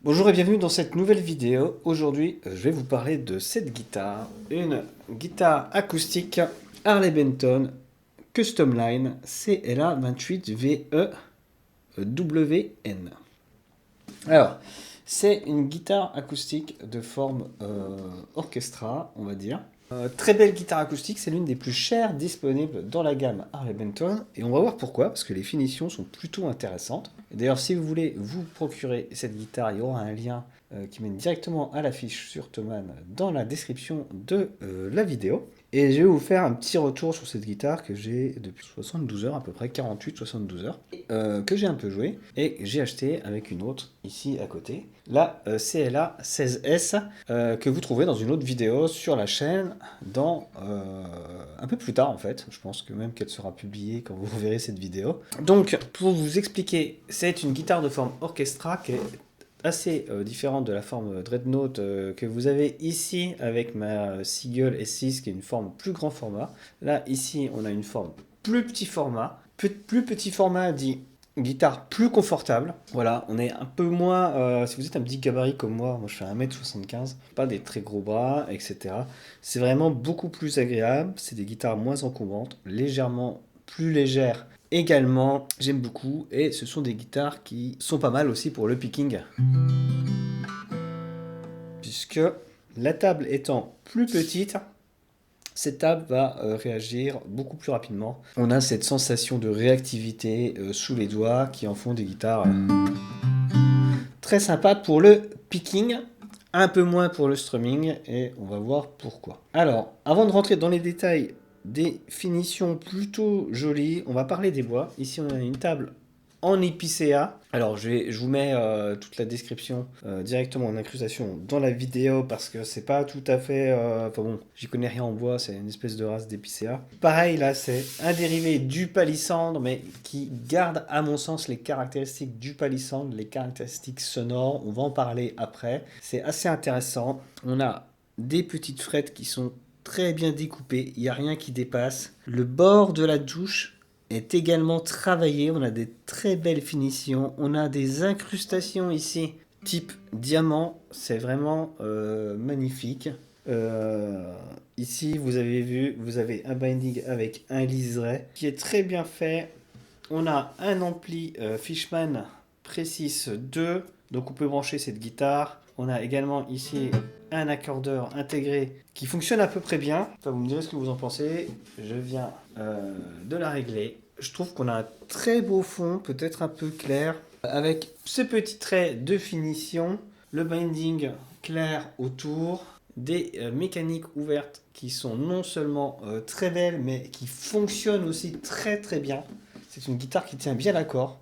Bonjour et bienvenue dans cette nouvelle vidéo. Aujourd'hui, je vais vous parler de cette guitare, une guitare acoustique Harley Benton Custom Line CLA 28VE WN. Alors, c'est une guitare acoustique de forme orchestra, on va dire. Très belle guitare acoustique, c'est l'une des plus chères disponibles dans la gamme Harley Benton. Et on va voir pourquoi, parce que les finitions sont plutôt intéressantes. D'ailleurs, si vous voulez vous procurer cette guitare, il y aura un lien qui mène directement à la fiche sur Thomann dans la description de la vidéo. Et je vais vous faire un petit retour sur cette guitare que j'ai depuis 72 heures, à peu près 48-72 heures, que j'ai un peu joué et j'ai acheté avec une autre ici à côté, la CLA 16S, que vous trouverez dans une autre vidéo sur la chaîne dans un peu plus tard en fait. Je pense que même qu'elle sera publiée quand vous reverrez cette vidéo. Donc pour vous expliquer, c'est une guitare de forme orchestra qui est assez différente de la forme Dreadnought que vous avez ici avec ma Seagull S6 qui est une forme plus grand format. Là, ici, on a une forme plus petit format. Plus petit format dit guitare plus confortable. Voilà, on est un peu moins... si vous êtes un petit gabarit comme moi je fais 1m75, pas des très gros bras, etc. C'est vraiment beaucoup plus agréable. C'est des guitares moins encombrantes, légèrement plus légères. Également, j'aime beaucoup et ce sont des guitares qui sont pas mal aussi pour le picking. Puisque la table étant plus petite, cette table va réagir beaucoup plus rapidement. On a cette sensation de réactivité sous les doigts qui en font des guitares très sympas pour le picking, un peu moins pour le strumming et on va voir pourquoi. Alors, avant de rentrer dans les détails des finitions plutôt jolies, on va parler des bois. Ici, on a une table en épicéa. Alors, je vous mets toute la description directement en incrustation dans la vidéo parce que c'est pas tout à fait... Enfin bon, j'y connais rien en bois, c'est une espèce de race d'épicéa. Pareil, là, c'est un dérivé du palissandre, mais qui garde, à mon sens, les caractéristiques du palissandre, les caractéristiques sonores. On va en parler après. C'est assez intéressant. On a des petites frettes qui sont très bien découpées, il n'y a rien qui dépasse. Le bord de la douche est également travaillé, on a des très belles finitions, on a des incrustations ici type diamant, c'est vraiment magnifique. Ici vous avez vu, vous avez un binding avec un liseré qui est très bien fait. On a un ampli Fishman Precis 2, donc on peut brancher cette guitare. On a également ici un accordeur intégré qui fonctionne à peu près bien. Enfin, vous me direz ce que vous en pensez. Je viens de la régler. Je trouve qu'on a un très beau fond, peut-être un peu clair, avec ce petit trait de finition, le binding clair autour, des mécaniques ouvertes qui sont non seulement très belles, mais qui fonctionnent aussi très très bien. C'est une guitare qui tient bien l'accord.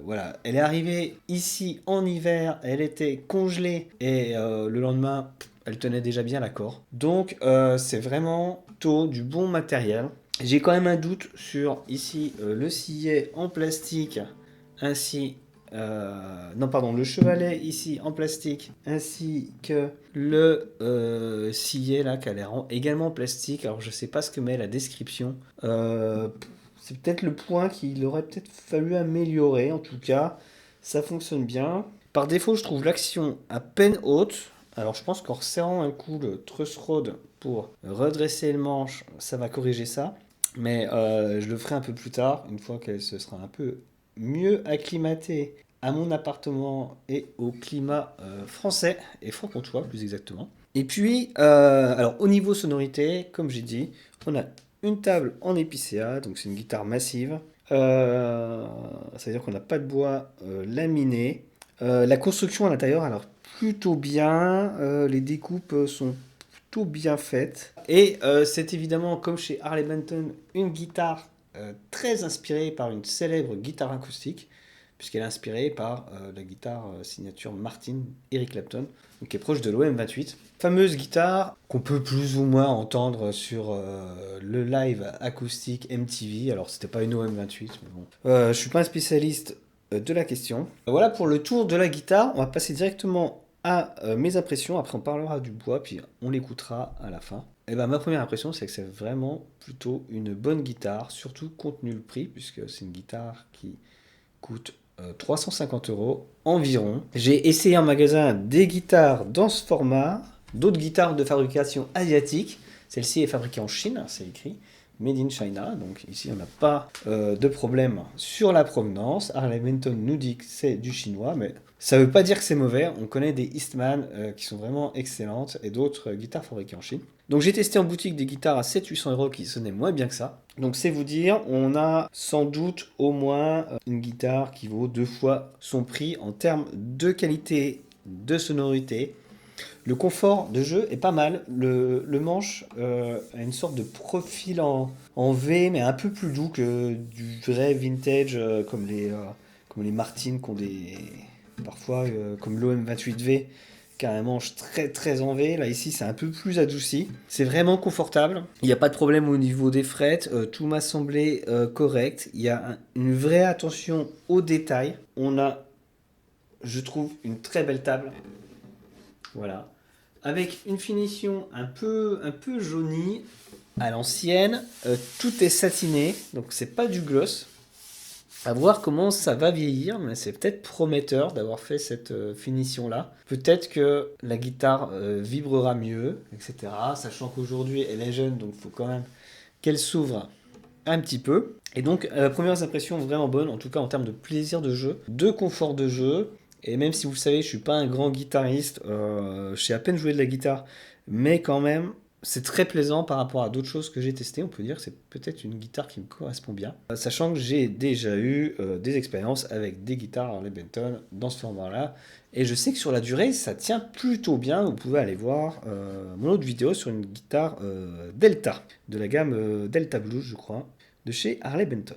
Voilà, elle est arrivée ici en hiver, elle était congelée et le lendemain, elle tenait déjà bien l'accord. Donc c'est vraiment plutôt du bon matériel. J'ai quand même un doute sur ici le sillet en plastique ainsi non pardon, le chevalet ici en plastique ainsi que le sillet là qui a l'air également en plastique. Alors je sais pas ce que met la description. C'est peut-être le point qu'il aurait peut-être fallu améliorer. En tout cas, ça fonctionne bien. Par défaut, je trouve l'action à peine haute. Alors je pense qu'en resserrant un coup le truss rod pour redresser le manche, ça va corriger ça. Mais je le ferai un peu plus tard, une fois qu'elle se sera un peu mieux acclimatée à mon appartement et au climat français et franc-comtois plus exactement. Et puis, alors au niveau sonorité, comme j'ai dit, on a une table en épicéa, donc c'est une guitare massive. Ça veut dire qu'on n'a pas de bois laminé. La construction à l'intérieur, alors plutôt bien. Les découpes sont plutôt bien faites. Et c'est évidemment, comme chez Harley Benton, une guitare très inspirée par une célèbre guitare acoustique, puisqu'elle est inspirée par la guitare signature Martin Eric Clapton, donc qui est proche de l'OM28. Fameuse guitare qu'on peut plus ou moins entendre sur le live acoustique MTV. Alors c'était pas une OM28, mais bon. Je suis pas un spécialiste de la question. Voilà pour le tour de la guitare. On va passer directement à mes impressions. Après on parlera du bois, puis on l'écoutera à la fin. Et ben ma première impression c'est que c'est vraiment plutôt une bonne guitare, surtout compte tenu le prix, puisque c'est une guitare qui coûte 350 € environ. J'ai essayé en magasin des guitares dans ce format, d'autres guitares de fabrication asiatique. Celle-ci est fabriquée en Chine, c'est écrit Made in China. Donc ici, on n'a pas de problème sur la provenance. Harley Benton nous dit que c'est du chinois, mais ça ne veut pas dire que c'est mauvais. On connaît des Eastman qui sont vraiment excellentes et d'autres guitares fabriquées en Chine. Donc j'ai testé en boutique des guitares à 700-800 € qui sonnaient moins bien que ça. Donc c'est vous dire, on a sans doute au moins une guitare qui vaut 2 fois son prix en termes de qualité, de sonorité. Le confort de jeu est pas mal. Le manche a une sorte de profil en V, mais un peu plus doux que du vrai vintage, comme les Martin qui ont des. Parfois, comme l'OM28V, qui a un manche très très en V. Là, ici, c'est un peu plus adouci. C'est vraiment confortable. Il n'y a pas de problème au niveau des frettes. Tout m'a semblé correct. Il y a une vraie attention aux détails. On a, je trouve, une très belle table. Voilà. Avec une finition un peu jaunie à l'ancienne. Tout est satiné, donc c'est pas du gloss. À voir comment ça va vieillir, mais c'est peut-être prometteur d'avoir fait cette finition-là. Peut-être que la guitare vibrera mieux, etc. Sachant qu'aujourd'hui elle est jeune, donc il faut quand même qu'elle s'ouvre un petit peu. Et donc, premières impressions vraiment bonnes, en tout cas en termes de plaisir de jeu, de confort de jeu. Et même si vous le savez, je suis pas un grand guitariste, je sais à peine jouer de la guitare, mais quand même, c'est très plaisant par rapport à d'autres choses que j'ai testées. On peut dire que c'est peut-être une guitare qui me correspond bien. Sachant que j'ai déjà eu des expériences avec des guitares Harley Benton dans ce format-là. Et je sais que sur la durée, ça tient plutôt bien. Vous pouvez aller voir mon autre vidéo sur une guitare Delta, de la gamme Delta Blues, je crois, de chez Harley Benton.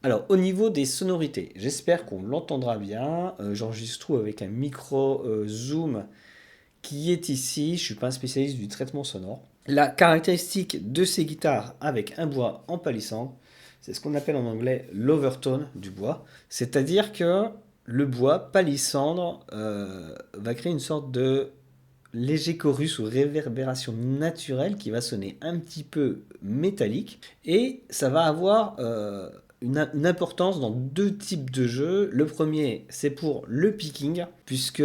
Alors, au niveau des sonorités, j'espère qu'on l'entendra bien. J'enregistre tout avec un micro zoom qui est ici. Je ne suis pas un spécialiste du traitement sonore. La caractéristique de ces guitares avec un bois en palissandre, c'est ce qu'on appelle en anglais l'overtone du bois. C'est-à-dire que le bois palissandre va créer une sorte de léger chorus ou réverbération naturelle qui va sonner un petit peu métallique. Et ça va avoir une importance dans deux types de jeux. Le premier, c'est pour le picking, puisque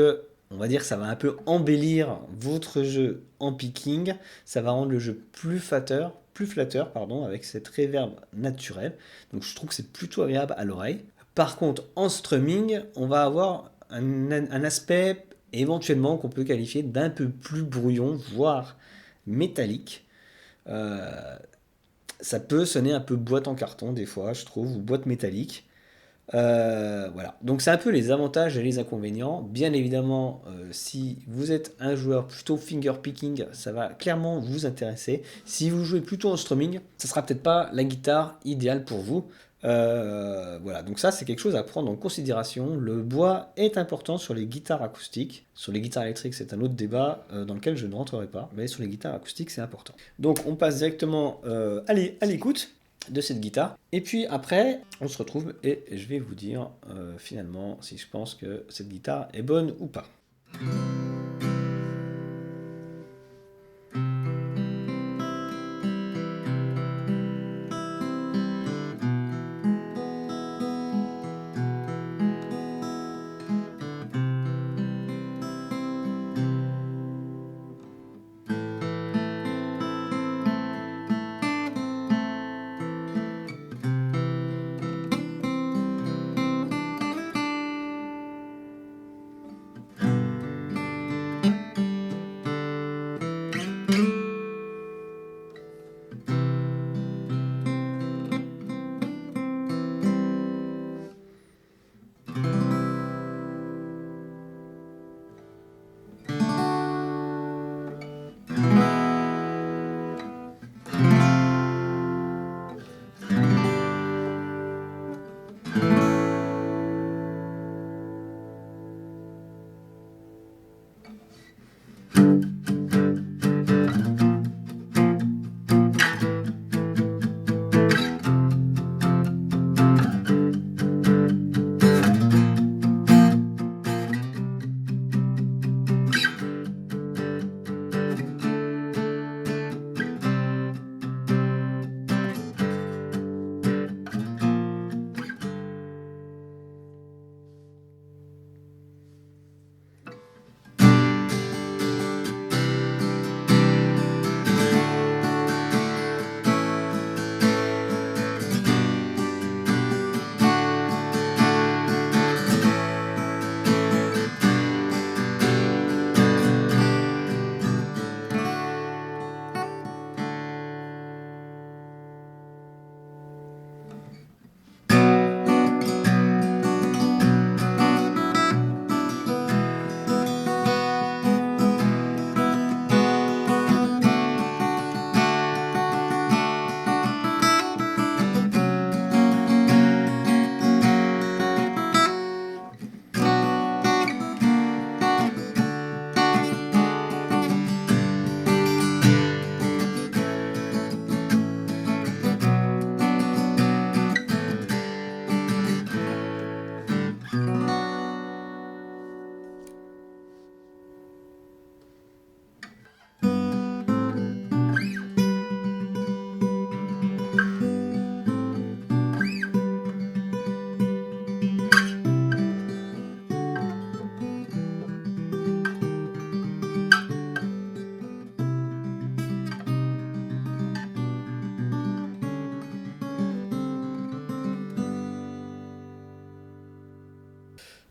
on va dire que ça va un peu embellir votre jeu en picking. Ça va rendre le jeu plus flatteur, pardon, avec cette réverb naturelle. Donc je trouve que c'est plutôt agréable à l'oreille. Par contre, en strumming, on va avoir un aspect éventuellement qu'on peut qualifier d'un peu plus brouillon, voire métallique. Euh, Ça peut sonner un peu boîte en carton des fois, je trouve, ou boîte métallique. Voilà, donc c'est un peu les avantages et les inconvénients. Bien évidemment, si vous êtes un joueur plutôt finger picking, ça va clairement vous intéresser. Si vous jouez plutôt en strumming, ça sera peut-être pas la guitare idéale pour vous. Voilà, donc ça c'est quelque chose à prendre en considération. Le bois est important sur les guitares acoustiques. Sur les guitares électriques, c'est un autre débat dans lequel je ne rentrerai pas, mais sur les guitares acoustiques, c'est important. Donc on passe directement à l'écoute de cette guitare. Et puis après, on se retrouve et je vais vous dire finalement si je pense que cette guitare est bonne ou pas.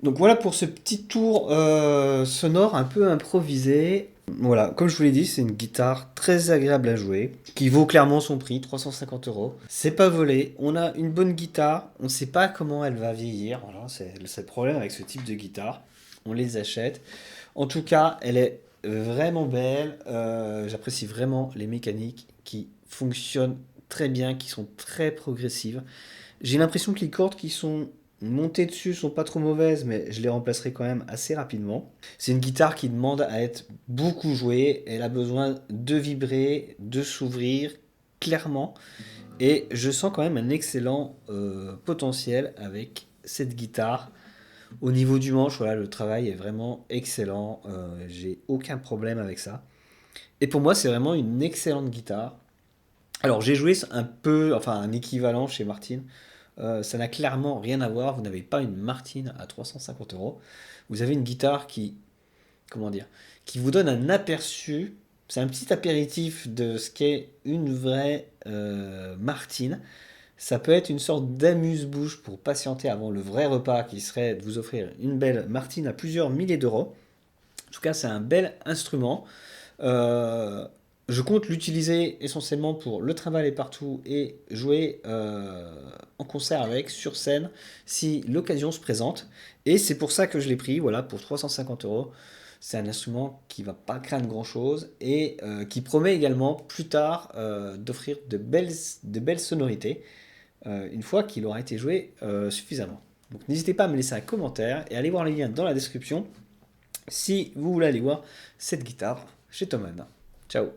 Donc voilà pour ce petit tour sonore un peu improvisé. Voilà, comme je vous l'ai dit, c'est une guitare très agréable à jouer, qui vaut clairement son prix, 350 euros. C'est pas volé, on a une bonne guitare, on ne sait pas comment elle va vieillir, voilà, c'est le problème avec ce type de guitare. On les achète. En tout cas, elle est vraiment belle. J'apprécie vraiment les mécaniques qui fonctionnent très bien, qui sont très progressives. J'ai l'impression que les cordes qui sont montées dessus sont pas trop mauvaises, mais je les remplacerai quand même assez rapidement. C'est une guitare qui demande à être beaucoup jouée. Elle a besoin de vibrer, de s'ouvrir clairement. Et je sens quand même un excellent potentiel avec cette guitare. Au niveau du manche, voilà, le travail est vraiment excellent. J'ai aucun problème avec ça. Et pour moi, c'est vraiment une excellente guitare. Alors, j'ai joué un peu, enfin un équivalent chez Martin. Ça n'a clairement rien à voir. Vous n'avez pas une Martin à 350 euros. Vous avez une guitare qui, comment dire, qui vous donne un aperçu. C'est un petit apéritif de ce qu'est une vraie Martin. Ça peut être une sorte d'amuse-bouche pour patienter avant le vrai repas qui serait de vous offrir une belle Martine à plusieurs milliers d'euros. En tout cas, c'est un bel instrument. Euh, je compte l'utiliser essentiellement pour le travail et partout et jouer en concert avec, sur scène, si l'occasion se présente. Et c'est pour ça que je l'ai pris, voilà, pour 350 euros. C'est un instrument qui va pas craindre grand chose et qui promet également plus tard d'offrir de belles sonorités une fois qu'il aura été joué suffisamment. Donc n'hésitez pas à me laisser un commentaire et allez voir les liens dans la description si vous voulez aller voir cette guitare chez Thomann. Ciao.